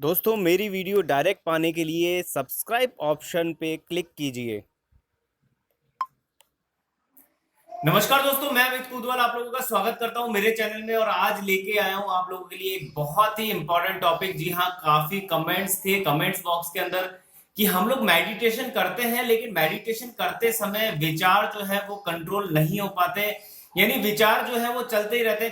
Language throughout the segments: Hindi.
दोस्तों मेरी वीडियो डायरेक्ट पाने के लिए सब्सक्राइब ऑप्शन पे क्लिक कीजिए। नमस्कार दोस्तों, मैं अमित कुदवाल आप लोगों का स्वागत करता हूं मेरे चैनल में। और आज लेके आया हूं आप लोगों के लिए एक बहुत ही इंपॉर्टेंट टॉपिक। जी हाँ, काफी कमेंट्स थे कमेंट्स बॉक्स के अंदर कि हम लोग मेडिटेशन करते हैं लेकिन मेडिटेशन करते समय विचार जो है वो कंट्रोल नहीं हो पाते। यानी विचार जो है वो चलते ही रहते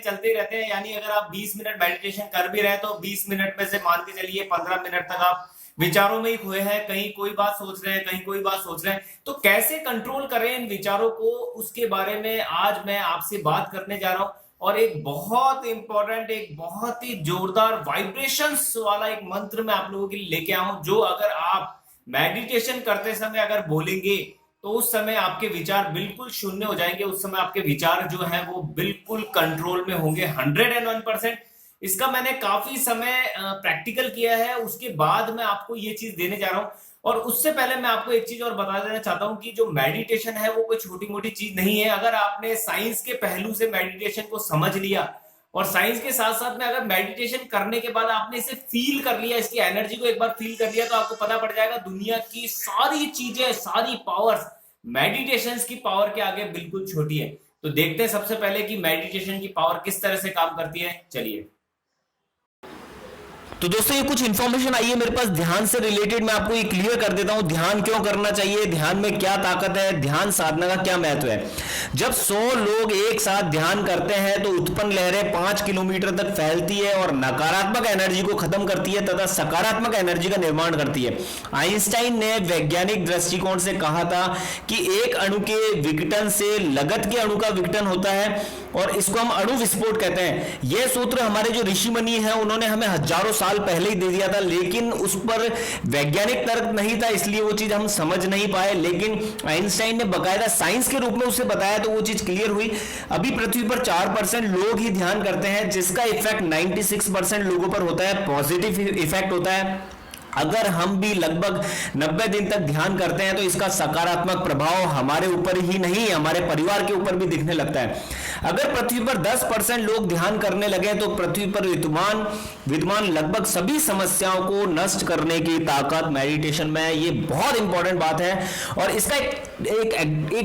हैं। यानी अगर आप 20 मिनट मेडिटेशन कर भी रहे तो 20 मिनट में से मान के चलिए 15 मिनट तक आप विचारों में ही खोए हैं। कहीं कोई बात सोच रहे हैं, कहीं कोई बात सोच रहे हैं। तो कैसे कंट्रोल करें इन विचारों को, उसके बारे में आज मैं आपसे बात करने जा रहा हूं। और एक बहुत इंपॉर्टेंट, एक बहुत ही जोरदार वाइब्रेशंस वाला एक मंत्र मैं आप लोगों के लिए लेके आया हूं, जो अगर आप मेडिटेशन करते समय अगर बोलेंगे तो उस समय आपके विचार बिल्कुल शून्य हो जाएंगे। उस समय आपके विचार जो है वो बिल्कुल कंट्रोल में होंगे 101%। इसका मैंने काफी समय प्रैक्टिकल किया है, उसके बाद मैं आपको ये चीज देने जा रहा हूं। और उससे पहले मैं आपको एक चीज और बता देना चाहता हूं कि जो मेडिटेशन है वो कोई छोटी मोटी चीज नहीं है। अगर आपने साइंस के पहलू से मेडिटेशन को समझ लिया और साइंस के साथ साथ में अगर मेडिटेशन करने के बाद आपने इसे फील कर लिया, इसकी एनर्जी को एक बार फील कर लिया, तो आपको पता पड़ जाएगा दुनिया की सारी चीजें, सारी पावर्स मेडिटेशन की पावर के आगे बिल्कुल छोटी है। तो देखते हैं सबसे पहले कि मेडिटेशन की पावर किस तरह से काम करती है। चलिए, तो दोस्तों ये कुछ इन्फॉर्मेशन आई है मेरे पास ध्यान से रिलेटेड, मैं आपको ये क्लियर कर देता हूं। ध्यान क्यों करना चाहिए, ध्यान में क्या ताकत है, ध्यान साधना का क्या महत्व है। जब 100 लोग एक साथ ध्यान करते हैं तो उत्पन्न लहरें 5 किलोमीटर तक फैलती है और नकारात्मक एनर्जी को खत्म करती है तथा सकारात्मक एनर्जी का निर्माण करती है। आइंस्टाइन ने वैज्ञानिक दृष्टिकोण से कहा था कि एक अणु के विघटन से लगत के अणु का विघटन होता है और इसको हम अणु विस्फोट कहते हैं। यह सूत्र हमारे जो ऋषि मुनि हैं उन्होंने हमें हजारों साल पहले ही दे दिया था, लेकिन उस पर वैज्ञानिक तर्क नहीं था, इसलिए वो चीज हम समझ नहीं पाए। लेकिन आइंस्टाइन ने बकायदा साइंस के रूप में उसे बताया तो वो चीज क्लियर हुई। अभी पृथ्वी पर 4% लोग ही ध्यान करते हैं, जिसका इफेक्ट 96% लोगों पर होता है, पॉजिटिव इफेक्ट होता है। अगर हम भी लगभग 90 दिन तक ध्यान करते हैं तो इसका सकारात्मक प्रभाव हमारे ऊपर ही नहीं, हमारे परिवार के ऊपर भी दिखने लगता है। अगर पृथ्वी पर 10% लोग ध्यान करने लगे तो पृथ्वी पर विद्यमान लगभग सभी समस्याओं को नष्ट करने की ताकत मेडिटेशन में है। ये बहुत इंपॉर्टेंट बात है और इसका एक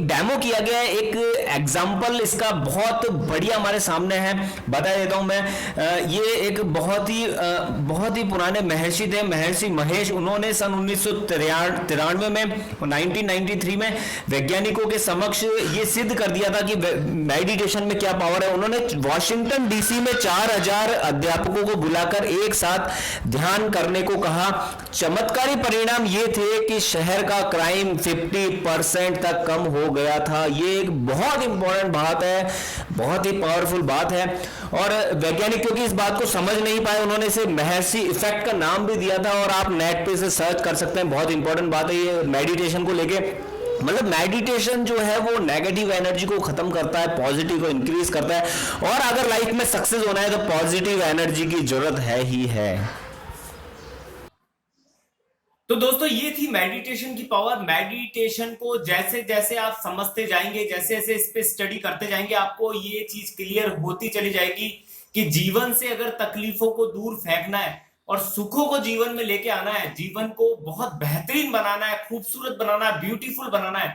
डेमो किया गया है, एक एग्जाम्पल इसका बहुत बढ़िया हमारे सामने है, बता देता हूं मैं। ये एक बहुत ही पुराने महर्षि थे, महर्षि महेश। उन्होंने सन 1993 में 1993 में वैज्ञानिकों के समक्ष ये सिद्ध कर दिया था कि मेडिटेशन में क्या पावर है। उन्होंने वॉशिंगटन डीसी में 4000 अध्यापकों को बुलाकर एक साथ ध्यान करने को कहा। चमत्कारी परिणाम ये थे कि शहर का क्राइम 50% तक कम हो गया था। ये एक बहुत इंपॉर्टेंट बात है, बहुत ही पावरफुल बात है। और वैज्ञानिक क्योंकि इस बात को समझ नहीं पाए, उन्होंने इसे महर्षि इफेक्ट का नाम भी दिया था। और आप नेट पे से सर्च कर सकते हैं, बहुत इंपॉर्टेंट बात है ये मेडिटेशन को लेके। मतलब मेडिटेशन जो है वो नेगेटिव एनर्जी को खत्म करता है, पॉजिटिव को इंक्रीज करता है। और अगर लाइफ में सक्सेस होना है तो पॉजिटिव एनर्जी की जरूरत है ही है। तो दोस्तों ये थी मेडिटेशन की पावर। मेडिटेशन को जैसे जैसे आप समझते जाएंगे, जैसे जैसे इस पे स्टडी करते जाएंगे, आपको ये चीज क्लियर होती चली जाएगी कि जीवन से अगर तकलीफों को दूर फेंकना है और सुखों को जीवन में लेके आना है, जीवन को बहुत बेहतरीन बनाना है, खूबसूरत बनाना है, ब्यूटीफुल बनाना है,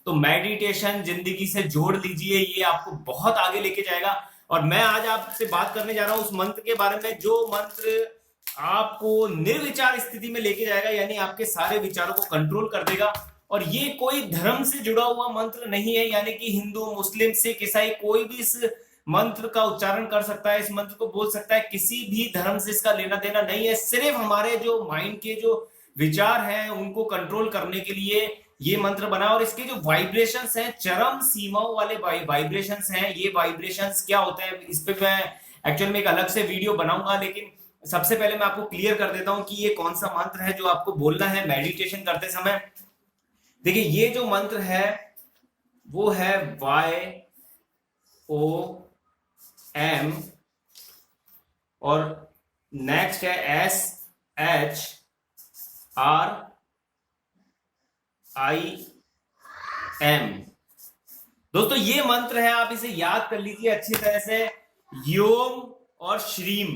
तो मेडिटेशन जिंदगी से जोड़ लीजिए। ये आपको बहुत आगे लेके जाएगा। और मैं आज आपसे बात करने जा रहा हूं उस मंत्र के बारे में, जो मंत्र आपको निर्विचार स्थिति में लेके जाएगा, यानी आपके सारे विचारों को कंट्रोल कर देगा। और ये कोई धर्म से जुड़ा हुआ मंत्र नहीं है, यानी कि हिंदू, मुस्लिम, सिख, ईसाई कोई भी इस मंत्र का उच्चारण कर सकता है, इस मंत्र को बोल सकता है। किसी भी धर्म से इसका लेना देना नहीं है। सिर्फ हमारे जो माइंड के जो विचार हैं उनको कंट्रोल करने के लिए ये मंत्र बना। और इसके जो वाइब्रेशंस हैं, चरम सीमाओं वाले वाइब्रेशंस हैं। ये वाइब्रेशंस क्या होते हैं इस पे मैं एक्चुअल में एक अलग से वीडियो बनाऊंगा, लेकिन सबसे पहले मैं आपको क्लियर कर देता हूं कि ये कौन सा मंत्र है जो आपको बोलना है मेडिटेशन करते समय। देखिए, ये जो मंत्र है वो है YOM और नेक्स्ट है SHRIM। दोस्तों ये मंत्र है, आप इसे याद कर लीजिए अच्छी तरह से। योम और श्रीम,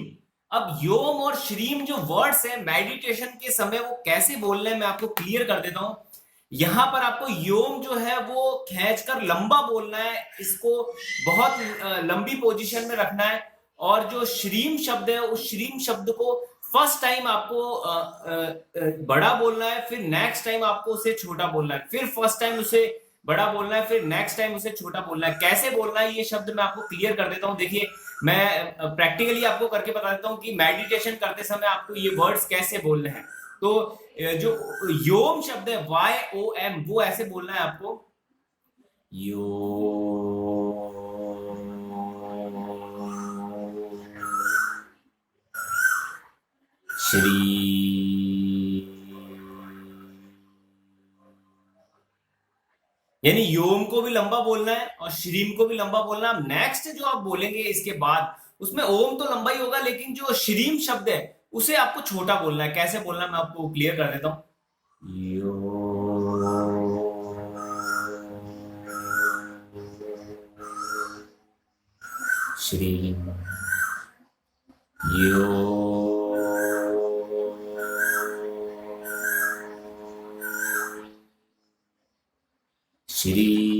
अब योम और श्रीम जो वर्ड्स है मेडिटेशन के समय वो कैसे बोलने हैं मैं आपको क्लियर कर देता हूं। यहां पर आपको योम जो है वो खींचकर लंबा बोलना है, इसको बहुत लंबी पोजीशन में रखना है। और जो श्रीम शब्द है उस श्रीम शब्द को फर्स्ट टाइम आपको बड़ा बोलना है, फिर नेक्स्ट टाइम आपको उसे छोटा बोलना है, फिर फर्स्ट टाइम उसे बड़ा बोलना है, फिर नेक्स्ट टाइम उसे छोटा बोलना है। कैसे बोलना है ये शब्द मैं आपको क्लियर कर देता हूं। देखिए मैं प्रैक्टिकली आपको करके बता देता हूं कि मेडिटेशन करते समय आपको ये वर्ड्स कैसे बोलने हैं। तो जो योम शब्द है YOM वो ऐसे बोलना है आपको, यो श्री। यानी योम को भी लंबा बोलना है और श्रीम को भी लंबा बोलना है। नेक्स्ट जो आप बोलेंगे इसके बाद उसमें ओम तो लंबा ही होगा, लेकिन जो श्रीम शब्द है उसे आपको छोटा बोलना है। कैसे बोलना है मैं आपको क्लियर कर देता हूं। श्री श्री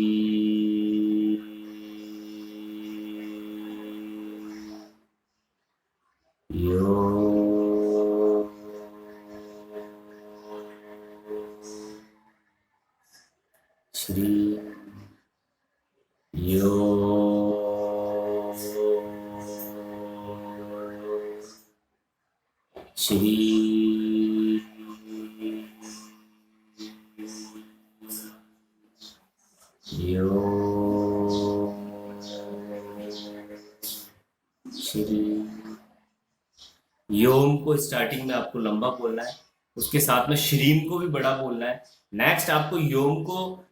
श्री योम को स्टार्टिंग में आपको लंबा बोलना है, उसके साथ में श्रीम को भी बड़ा बोलना है। नेक्स्ट आपको योम को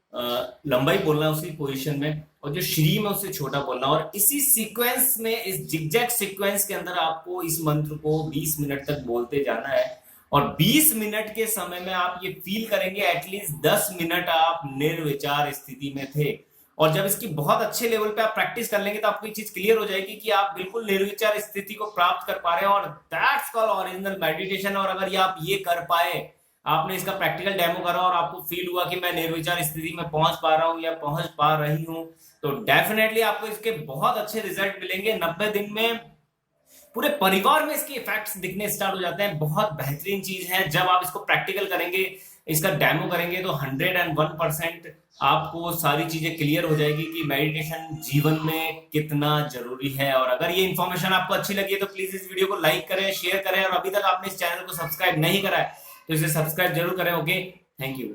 लंबा ही बोलना है उसी पोजीशन में, और जो श्रीम है उसे छोटा बोलना। और इसी सीक्वेंस में, इस जिगजैग सीक्वेंस के अंदर आपको इस मंत्र को 20 मिनट तक बोलते जाना है। और 20 मिनट के समय में आप ये फील करेंगे एटलीस्ट 10 मिनट आप निर्विचार स्थिति में थे। और जब इसकी बहुत अच्छे लेवल पे आप प्रैक्टिस कर लेंगे तो आपको ये चीज क्लियर हो जाएगी कि आप बिल्कुल निर्विचार स्थिति को प्राप्त कर पा रहे हैं, और दैट्स कॉल्ड ओरिजिनल मेडिटेशन। और अगर ये आप ये कर पाए, आपने इसका प्रैक्टिकल डेमो करा और आपको फील हुआ कि मैं निर्विचार स्थिति में पहुंच पा रहा हूं या पहुंच पा रही हूं, तो डेफिनेटली आपको इसके बहुत अच्छे रिजल्ट मिलेंगे। 90 दिन में पूरे परिवार में इसके इफेक्ट्स दिखने स्टार्ट हो जाते हैं। बहुत बेहतरीन चीज है। जब आप इसको प्रैक्टिकल करेंगे, इसका डेमो करेंगे, तो 101% आपको सारी चीजें क्लियर हो जाएगी कि मेडिटेशन जीवन में कितना जरूरी है। और अगर ये इन्फॉर्मेशन आपको अच्छी लगी है तो प्लीज इस वीडियो को लाइक करें, शेयर करें, और अभी तक आपने इस चैनल को सब्सक्राइब नहीं करा है तो इसे सब्सक्राइब जरूर करें। Okay, thank you.